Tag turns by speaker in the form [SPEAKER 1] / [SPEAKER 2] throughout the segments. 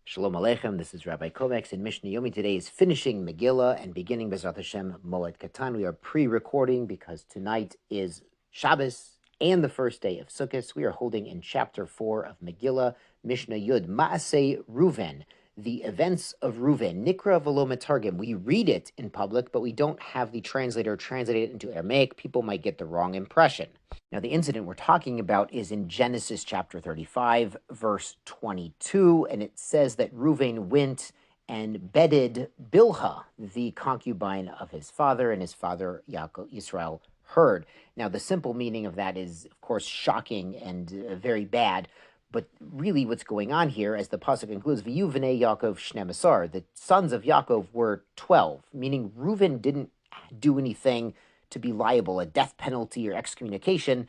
[SPEAKER 1] Shalom Aleichem, this is Rabbi Kovacs, and Mishnah Yomi today is finishing Megillah and beginning Bezrat Hashem Moed Katan. We are pre-recording because tonight is Shabbos and the first day of Sukkot. We are holding in chapter 4 of Megillah, Mishnah Yud, Maaseh Ruven, the events of Ruven, Nikra v'lo metargim. We read it in public, but we don't have the translator translate it into Aramaic. People might get the wrong impression. Now, the incident we're talking about is in Genesis chapter 35, verse 22, and it says that Reuven went and bedded Bilhah, the concubine of his father, and his father Yaakov, Israel, heard. Now, the simple meaning of that is, of course, shocking and very bad, but really what's going on here, as the pasuk includes, V'yu v'nei Yaakov shnemasar, the sons of Yaakov were 12, meaning Reuven didn't do anything to be liable, a death penalty or excommunication,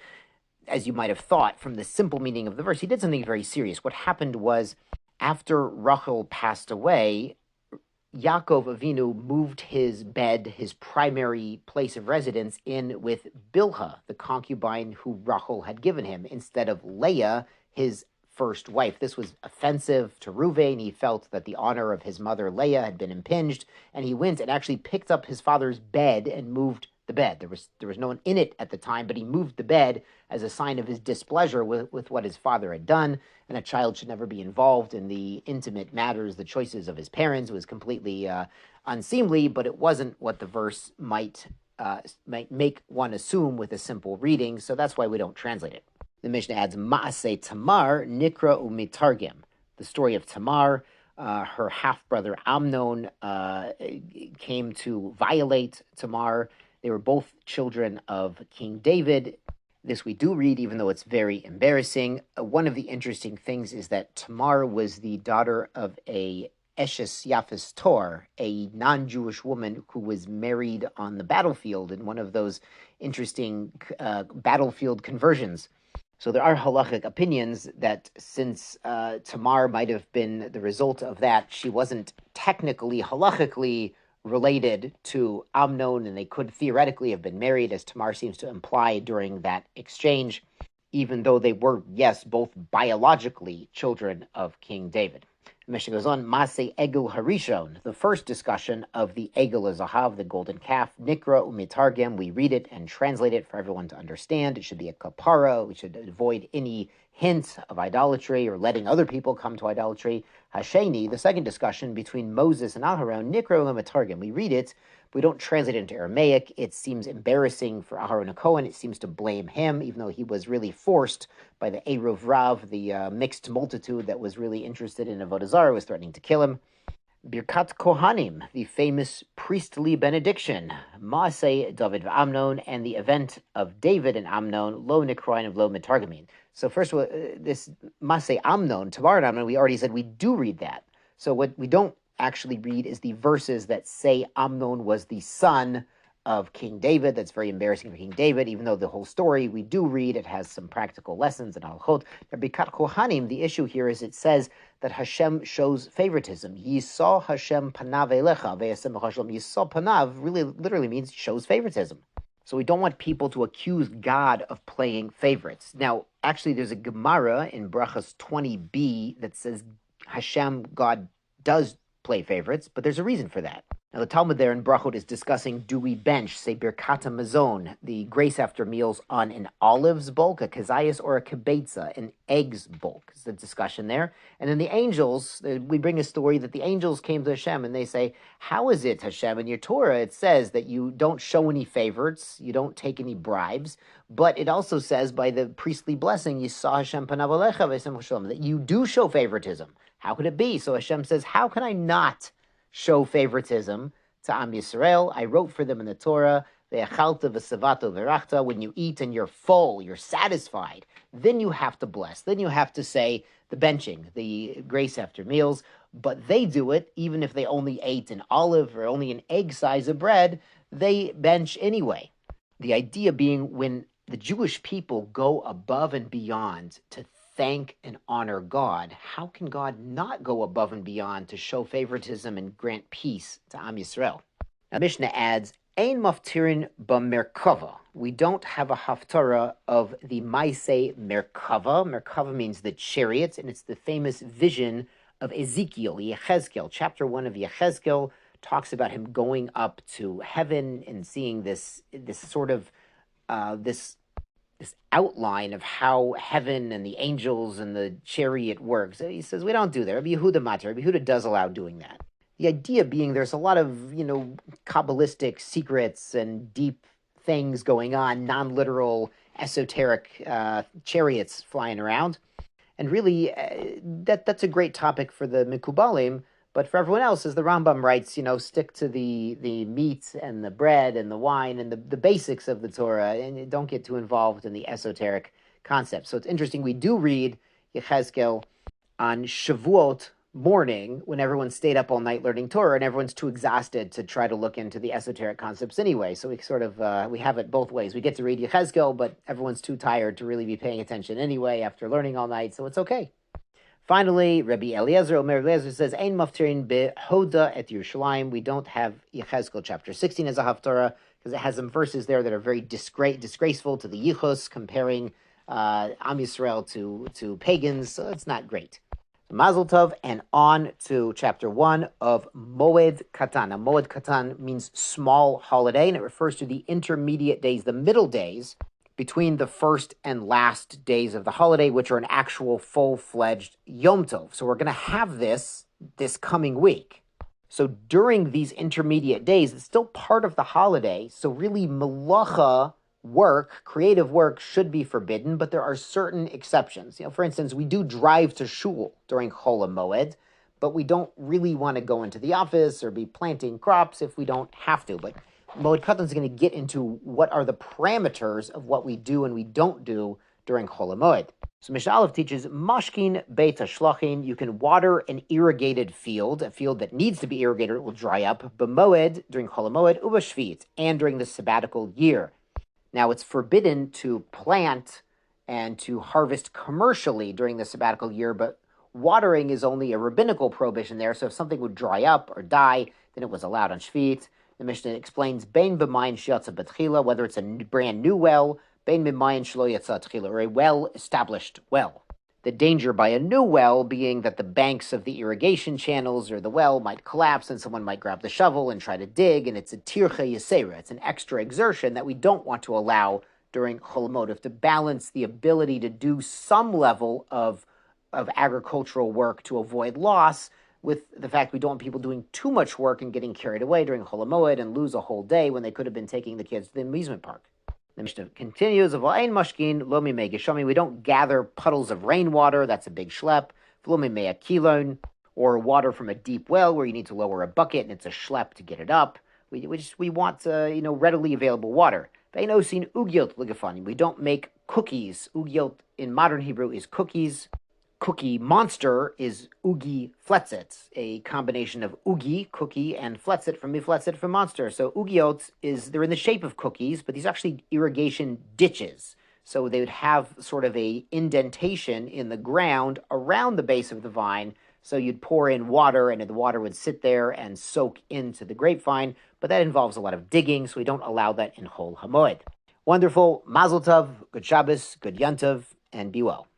[SPEAKER 1] as you might have thought from the simple meaning of the verse. He did something very serious. What happened was, after Rachel passed away, Yaakov Avinu moved his bed, his primary place of residence, in with Bilhah, the concubine who Rachel had given him, instead of Leah, his first wife. This was offensive to Reuven. He felt that the honor of his mother Leah had been impinged, and he went and actually picked up his father's bed and moved the bed. There was no one in it at the time, but he moved the bed as a sign of his displeasure with what his father had done, and a child should never be involved in the intimate matters, the choices of his parents. It was completely unseemly, but it wasn't what the verse might make one assume with a simple reading, so that's why we don't translate it. The Mishnah adds, Maaseh Tamar Nikra umitargim. The story of Tamar, her half-brother Amnon came to violate Tamar. They were both children of King David. This we do read, even though it's very embarrassing. One of the interesting things is that Tamar was the daughter of a Eshes Yafes Tor, a non-Jewish woman who was married on the battlefield in one of those interesting battlefield conversions. So there are halachic opinions that since Tamar might have been the result of that, she wasn't technically, halachically related to Amnon, and they could theoretically have been married, as Tamar seems to imply during that exchange, even though they were, yes, both biologically children of King David. The Mishnah goes on, Maseh Egel Harishon, the first discussion of the Egel Zahav, the golden calf, Nikra umitargem. We read it and translate it for everyone to understand. It should be a kapara. We should avoid any hint of idolatry or letting other people come to idolatry. Hasheni, the second discussion between Moses and Aharon, Nikra umitargem. We read it, but we don't translate it into Aramaic. It seems embarrassing for Aharon and Cohen. It seems to blame him, even though he was really forced by the Eruv Rav, the mixed multitude that was really interested in Avodah Zarah, was threatening to kill him. Birkat Kohanim, the famous priestly benediction, Maaseh David v'Amnon, and the event of David and Amnon, Lo Nikroin of Lo Metargamin. So first of all, this Maaseh Amnon, Tamar and Amnon, we already said we do read that. So what we don't actually read is the verses that say Amnon was the son of King David. That's very embarrassing for King David, even though the whole story we do read, it has some practical lessons and halachot. Birkat Kohanim, the issue here is it says that Hashem shows favoritism. Yisah Hashem panav elecha ve'asem b'chashlom. Yisah panav really literally means shows favoritism. So we don't want people to accuse God of playing favorites. Now, actually, there's a Gemara in Brachas 20b that says Hashem, God, does play favorites, but there's a reason for that. Now, the Talmud there in Brachot is discussing, do we bench, say, Birkata Mazon, the grace after meals, on an olives bulk, a kazayas, or a kibetza, an eggs bulk? It's the discussion there. And then the angels, we bring a story that the angels came to Hashem and they say, how is it, Hashem, in your Torah it says that you don't show any favorites, you don't take any bribes, but it also says by the priestly blessing, Yisah Hashem panav alecha v'esem shalom, that you do show favoritism. How could it be? So Hashem says, how can I not show favoritism to Am Yisrael? I wrote for them in the Torah, ve'achalta v'savato v'rachta, when you eat and you're full, you're satisfied, then you have to bless. Then you have to say the benching, the grace after meals. But they do it, even if they only ate an olive or only an egg size of bread, they bench anyway. The idea being when the Jewish people go above and beyond to thank and honor God, how can God not go above and beyond to show favoritism and grant peace to Am Yisrael? Now, Mishnah adds, Ein maftirin b'merkava. We don't have a haftarah of the Maaseh Merkava. Merkava means the chariots, and it's the famous vision of Ezekiel, Yechezkel. Chapter 1 of Yechezkel talks about him going up to heaven and seeing this sort of this outline of how heaven and the angels and the chariot works. So he says we don't do that. Rabbi Yehuda Matar. Rabbi Yehuda does allow doing that. The idea being there's a lot of Kabbalistic secrets and deep things going on, non-literal, esoteric chariots flying around. And really, that's a great topic for the Mikubalim, but for everyone else, as the Rambam writes, stick to the meat and the bread and the wine and the basics of the Torah, and don't get too involved in the esoteric concepts. So it's interesting, we do read Yechezkel on Shavuot morning when everyone stayed up all night learning Torah and everyone's too exhausted to try to look into the esoteric concepts anyway. So we sort of, we have it both ways. We get to read Yechezkel, but everyone's too tired to really be paying attention anyway after learning all night, so it's okay. Finally, Rabbi Eliezer, Omer Eliezer says, Ein maftirin behoda et Yerushalayim. We don't have Yechezkel chapter 16 as a haftarah because it has some verses there that are very disgraceful to the Yichus, comparing Am Yisrael to pagans, so it's not great. Mazel Tov, and on to chapter 1 of Moed Katan. Now, Moed Katan means small holiday, and it refers to the intermediate days, the middle days, between the first and last days of the holiday, which are an actual full-fledged Yom Tov. So we're going to have this coming week. So during these intermediate days, it's still part of the holiday, so really melacha work, creative work, should be forbidden, but there are certain exceptions. For instance, we do drive to shul during Chol HaMoed, but we don't really want to go into the office or be planting crops if we don't have to. But Moed Katan is going to get into what are the parameters of what we do and we don't do during Chol HaMoed. So Mishnah Aleph teaches, Mashkin Beit HaShlachin, you can water an irrigated field, a field that needs to be irrigated, it will dry up, B'Moed, during Chol HaMoed, Ubashvit, and during the sabbatical year. Now, it's forbidden to plant and to harvest commercially during the sabbatical year, but watering is only a rabbinical prohibition there, so if something would dry up or die, then it was allowed on Shvit. The Mishnah explains, Bein b'mayin sheyatza b'tchila, whether it's a brand new well, Bein b'mayin shelo yatza tchila, or a well-established well. The danger by a new well being that the banks of the irrigation channels or the well might collapse and someone might grab the shovel and try to dig, and it's a tircha yesera. It's an extra exertion that we don't want to allow during Chol HaMoed, to balance the ability to do some level of agricultural work to avoid loss with the fact we don't want people doing too much work and getting carried away during Chol HaMoed and lose a whole day when they could have been taking the kids to the amusement park. The Mishnah continues, of Ein Mashkin, Lo Mimei Geshamim, we don't gather puddles of rainwater, that's a big schlep, Lo Mimei Akilon, or water from a deep well where you need to lower a bucket and it's a schlep to get it up. We want readily available water. Ve'ein osin ugiot l'gefanim, we don't make cookies. Ugiot in modern Hebrew is cookies. Cookie monster is ugi fletzit, a combination of ugi, cookie, and fletzit from mifletzit from monster. So ugiot they're in the shape of cookies, but these are actually irrigation ditches. So they would have sort of a indentation in the ground around the base of the vine. So you'd pour in water and the water would sit there and soak into the grapevine, but that involves a lot of digging, so we don't allow that in Chol HaMoed. Wonderful. Mazel Tov, good Shabbos, good Yom Tov, and be well.